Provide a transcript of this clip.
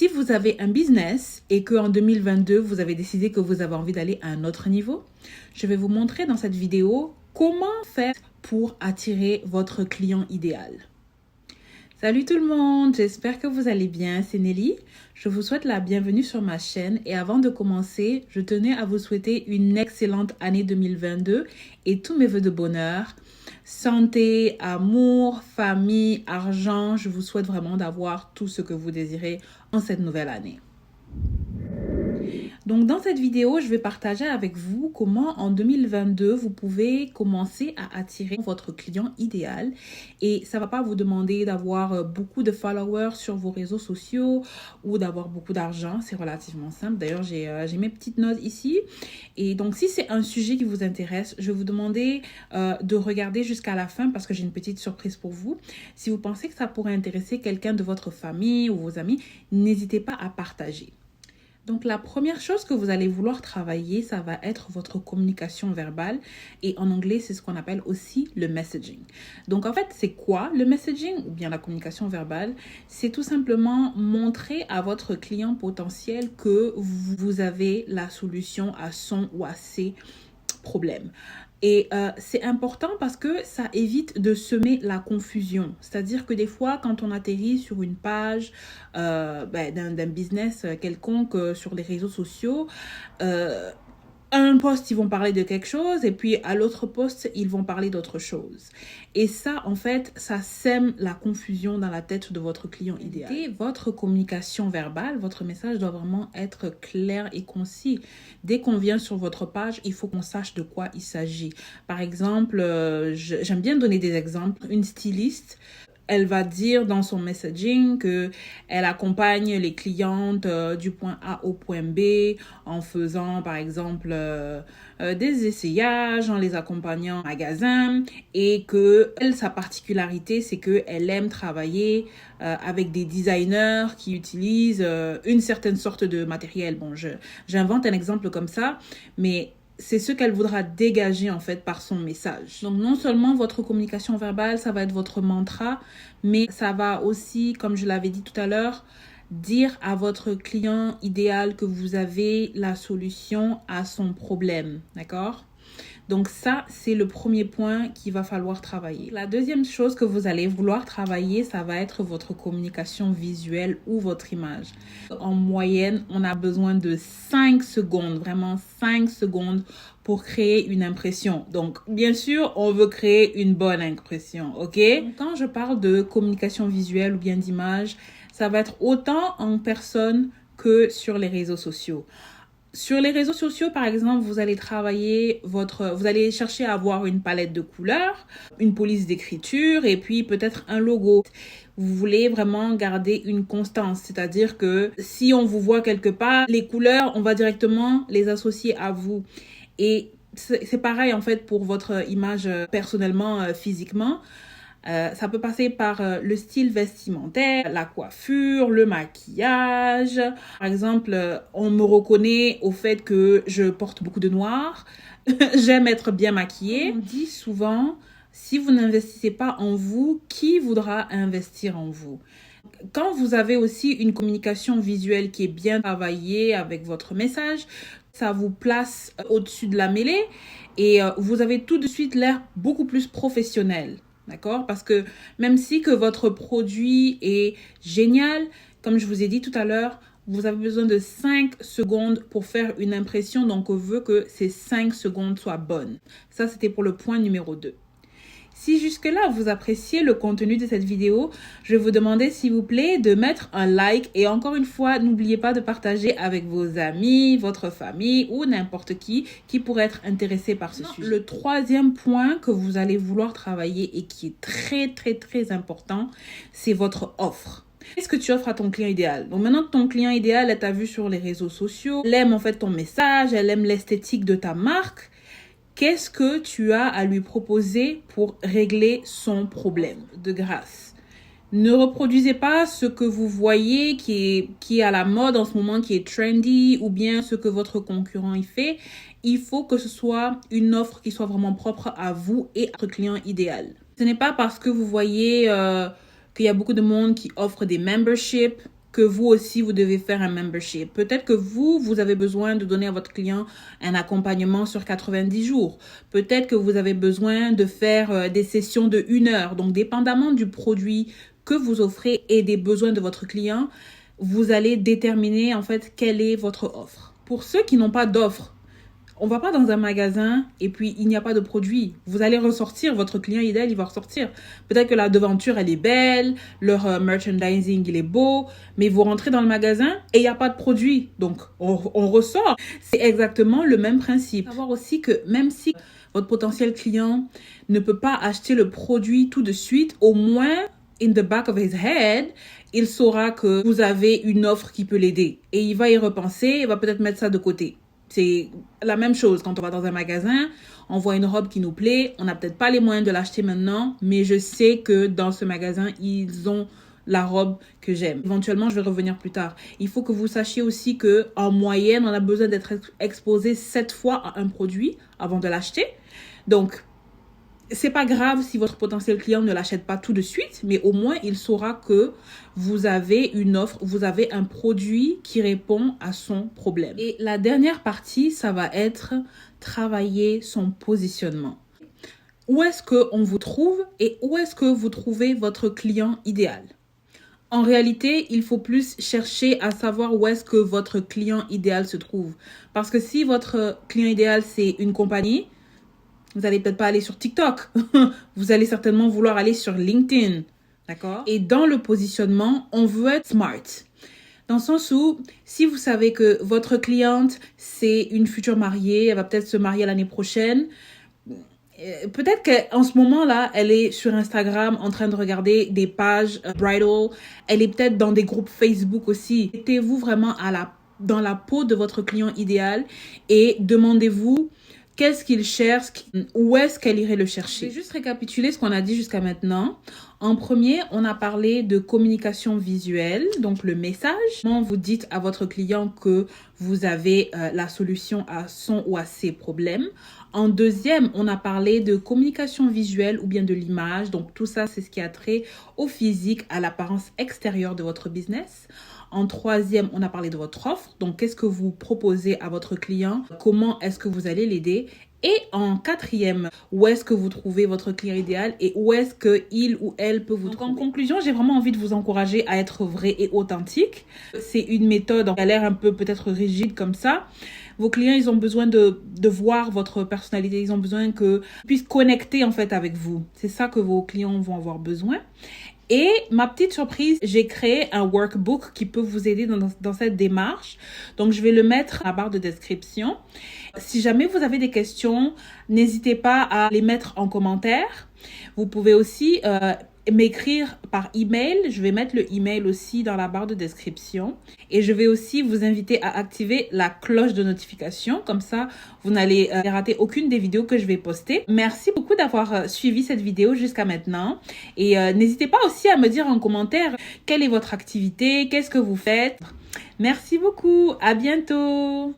Si vous avez un business et qu'en 2022, vous avez décidé que vous avez envie d'aller à un autre niveau, je vais vous montrer dans cette vidéo comment faire pour attirer votre client idéal. Salut tout le monde, j'espère que vous allez bien, c'est Nelly. Je vous souhaite la bienvenue sur ma chaîne et avant de commencer, je tenais à vous souhaiter une excellente année 2022 et tous mes vœux de bonheur. Santé, amour, famille, argent, je vous souhaite vraiment d'avoir tout ce que vous désirez en cette nouvelle année. Donc dans cette vidéo, je vais partager avec vous comment en 2022, vous pouvez commencer à attirer votre client idéal. Et ça ne va pas vous demander d'avoir beaucoup de followers sur vos réseaux sociaux ou d'avoir beaucoup d'argent. C'est relativement simple. D'ailleurs, j'ai mes petites notes ici. Et donc, si c'est un sujet qui vous intéresse, je vais vous demander de regarder jusqu'à la fin parce que j'ai une petite surprise pour vous. Si vous pensez que ça pourrait intéresser quelqu'un de votre famille ou vos amis, n'hésitez pas à partager. Donc, la première chose que vous allez vouloir travailler, ça va être votre communication verbale. Et en anglais, c'est ce qu'on appelle aussi le messaging. Donc, en fait, c'est quoi le messaging ou bien la communication verbale? C'est tout simplement montrer à votre client potentiel que vous avez la solution à son ou à ses problèmes. Et c'est important parce que ça évite de semer la confusion. C'est-à-dire que des fois, quand on atterrit sur une page d'un business quelconque sur les réseaux sociaux, un post, ils vont parler de quelque chose et puis à l'autre post, ils vont parler d'autre chose. Et ça, en fait, ça sème la confusion dans la tête de votre client idéal. Et votre communication verbale, votre message doit vraiment être clair et concis. Dès qu'on vient sur votre page, il faut qu'on sache de quoi il s'agit. Par exemple, j'aime bien donner des exemples. Une styliste, elle va dire dans son messaging qu'elle accompagne les clientes du point A au point B en faisant par exemple des essayages, en les accompagnant en magasin et que elle, sa particularité, c'est qu'elle aime travailler avec des designers qui utilisent une certaine sorte de matériel. Bon, j'invente un exemple comme ça, mais c'est ce qu'elle voudra dégager en fait par son message. Donc non seulement votre communication verbale, ça va être votre mantra, mais ça va aussi, comme je l'avais dit tout à l'heure, dire à votre client idéal que vous avez la solution à son problème, d'accord ? Donc ça, c'est le premier point qu'il va falloir travailler. La deuxième chose que vous allez vouloir travailler, ça va être votre communication visuelle ou votre image. En moyenne, on a besoin de 5 secondes, vraiment 5 secondes pour créer une impression. Donc, bien sûr, on veut créer une bonne impression, ok? Quand je parle de communication visuelle ou bien d'image, ça va être autant en personne que sur les réseaux sociaux. Sur les réseaux sociaux, par exemple, vous allez vous allez chercher à avoir une palette de couleurs, une police d'écriture et puis peut-être un logo. Vous voulez vraiment garder une constance, c'est-à-dire que si on vous voit quelque part, les couleurs, on va directement les associer à vous. Et c'est pareil en fait pour votre image personnellement, physiquement. Ça peut passer par le style vestimentaire, la coiffure, le maquillage. Par exemple, on me reconnaît au fait que je porte beaucoup de noir. J'aime être bien maquillée. On dit souvent, si vous n'investissez pas en vous, qui voudra investir en vous? Quand vous avez aussi une communication visuelle qui est bien travaillée avec votre message, ça vous place au-dessus de la mêlée et vous avez tout de suite l'air beaucoup plus professionnel. D'accord? Parce que même si que votre produit est génial, comme je vous ai dit tout à l'heure, vous avez besoin de 5 secondes pour faire une impression. Donc, on veut que ces 5 secondes soient bonnes. Ça, c'était pour le point numéro 2. Si jusque-là, vous appréciez le contenu de cette vidéo, je vais vous demander, s'il vous plaît, de mettre un like. Et encore une fois, n'oubliez pas de partager avec vos amis, votre famille ou n'importe qui pourrait être intéressé par ce sujet. Le troisième point que vous allez vouloir travailler et qui est très, très, très important, c'est votre offre. Qu'est-ce que tu offres à ton client idéal? Donc maintenant que ton client idéal, elle t'a vu sur les réseaux sociaux, elle aime en fait ton message, elle aime l'esthétique de ta marque. Qu'est-ce que tu as à lui proposer pour régler son problème de grâce? Ne reproduisez pas ce que vous voyez qui est à la mode en ce moment, qui est trendy, ou bien ce que votre concurrent y fait. Il faut que ce soit une offre qui soit vraiment propre à vous et à votre client idéal. Ce n'est pas parce que vous voyez qu'il y a beaucoup de monde qui offre des memberships que vous aussi, vous devez faire un membership. Peut-être que vous avez besoin de donner à votre client un accompagnement sur 90 jours. Peut-être que vous avez besoin de faire des sessions de 1 heure. Donc, dépendamment du produit que vous offrez et des besoins de votre client, vous allez déterminer en fait quelle est votre offre. Pour ceux qui n'ont pas d'offre, on va pas dans un magasin et puis il n'y a pas de produit. Vous allez ressortir, votre client idéal, il va ressortir. Peut-être que la devanture, elle est belle, leur merchandising, il est beau, mais vous rentrez dans le magasin et il n'y a pas de produit. Donc, on ressort. C'est exactement le même principe. Savoir aussi que même si votre potentiel client ne peut pas acheter le produit tout de suite, au moins, in the back of his head, il saura que vous avez une offre qui peut l'aider. Et il va y repenser, il va peut-être mettre ça de côté. C'est la même chose quand on va dans un magasin, on voit une robe qui nous plaît, on n'a peut-être pas les moyens de l'acheter maintenant, mais je sais que dans ce magasin, ils ont la robe que j'aime. Éventuellement, je vais revenir plus tard. Il faut que vous sachiez aussi que en moyenne, on a besoin d'être exposé 7 fois à un produit avant de l'acheter. Donc, c'est pas grave si votre potentiel client ne l'achète pas tout de suite, mais au moins il saura que vous avez une offre, vous avez un produit qui répond à son problème. Et la dernière partie, ça va être travailler son positionnement. Où est-ce qu'on vous trouve et où est-ce que vous trouvez votre client idéal? En réalité, il faut plus chercher à savoir où est-ce que votre client idéal se trouve. Parce que si votre client idéal, c'est une compagnie, vous allez peut-être pas aller sur TikTok. Vous allez certainement vouloir aller sur LinkedIn. D'accord? Et dans le positionnement, on veut être smart. Dans le sens où, si vous savez que votre cliente, c'est une future mariée, elle va peut-être se marier l'année prochaine, peut-être qu'en ce moment-là, elle est sur Instagram en train de regarder des pages bridal. Elle est peut-être dans des groupes Facebook aussi. Mettez-vous vraiment dans la peau de votre client idéal et demandez-vous qu'est-ce qu'il cherche, où est-ce qu'elle irait le chercher. Je vais juste récapituler ce qu'on a dit jusqu'à maintenant. En premier, on a parlé de communication visuelle, donc le message. Comment vous dites à votre client que vous avez la solution à son ou à ses problèmes. En deuxième, on a parlé de communication visuelle ou bien de l'image. Donc tout ça, c'est ce qui a trait au physique, à l'apparence extérieure de votre business. En troisième, on a parlé de votre offre. Donc, qu'est-ce que vous proposez à votre client? Comment est-ce que vous allez l'aider? Et en quatrième, où est-ce que vous trouvez votre client idéal et où est-ce qu'il ou elle peut vous trouver? En conclusion, j'ai vraiment envie de vous encourager à être vrai et authentique. C'est une méthode qui a l'air un peu peut-être rigide comme ça. Vos clients, ils ont besoin de voir votre personnalité. Ils ont besoin qu'ils puissent connecter en fait avec vous. C'est ça que vos clients vont avoir besoin. Et ma petite surprise, j'ai créé un workbook qui peut vous aider dans cette démarche. Donc, je vais le mettre à la barre de description. Si jamais vous avez des questions, n'hésitez pas à les mettre en commentaire. Vous pouvez aussi m'écrire par email. Je vais mettre le email aussi dans la barre de description. Et je vais aussi vous inviter à activer la cloche de notification. Comme ça, vous n'allez rater aucune des vidéos que je vais poster. Merci beaucoup d'avoir suivi cette vidéo jusqu'à maintenant. Et n'hésitez pas aussi à me dire en commentaire quelle est votre activité, qu'est-ce que vous faites. Merci beaucoup. À bientôt.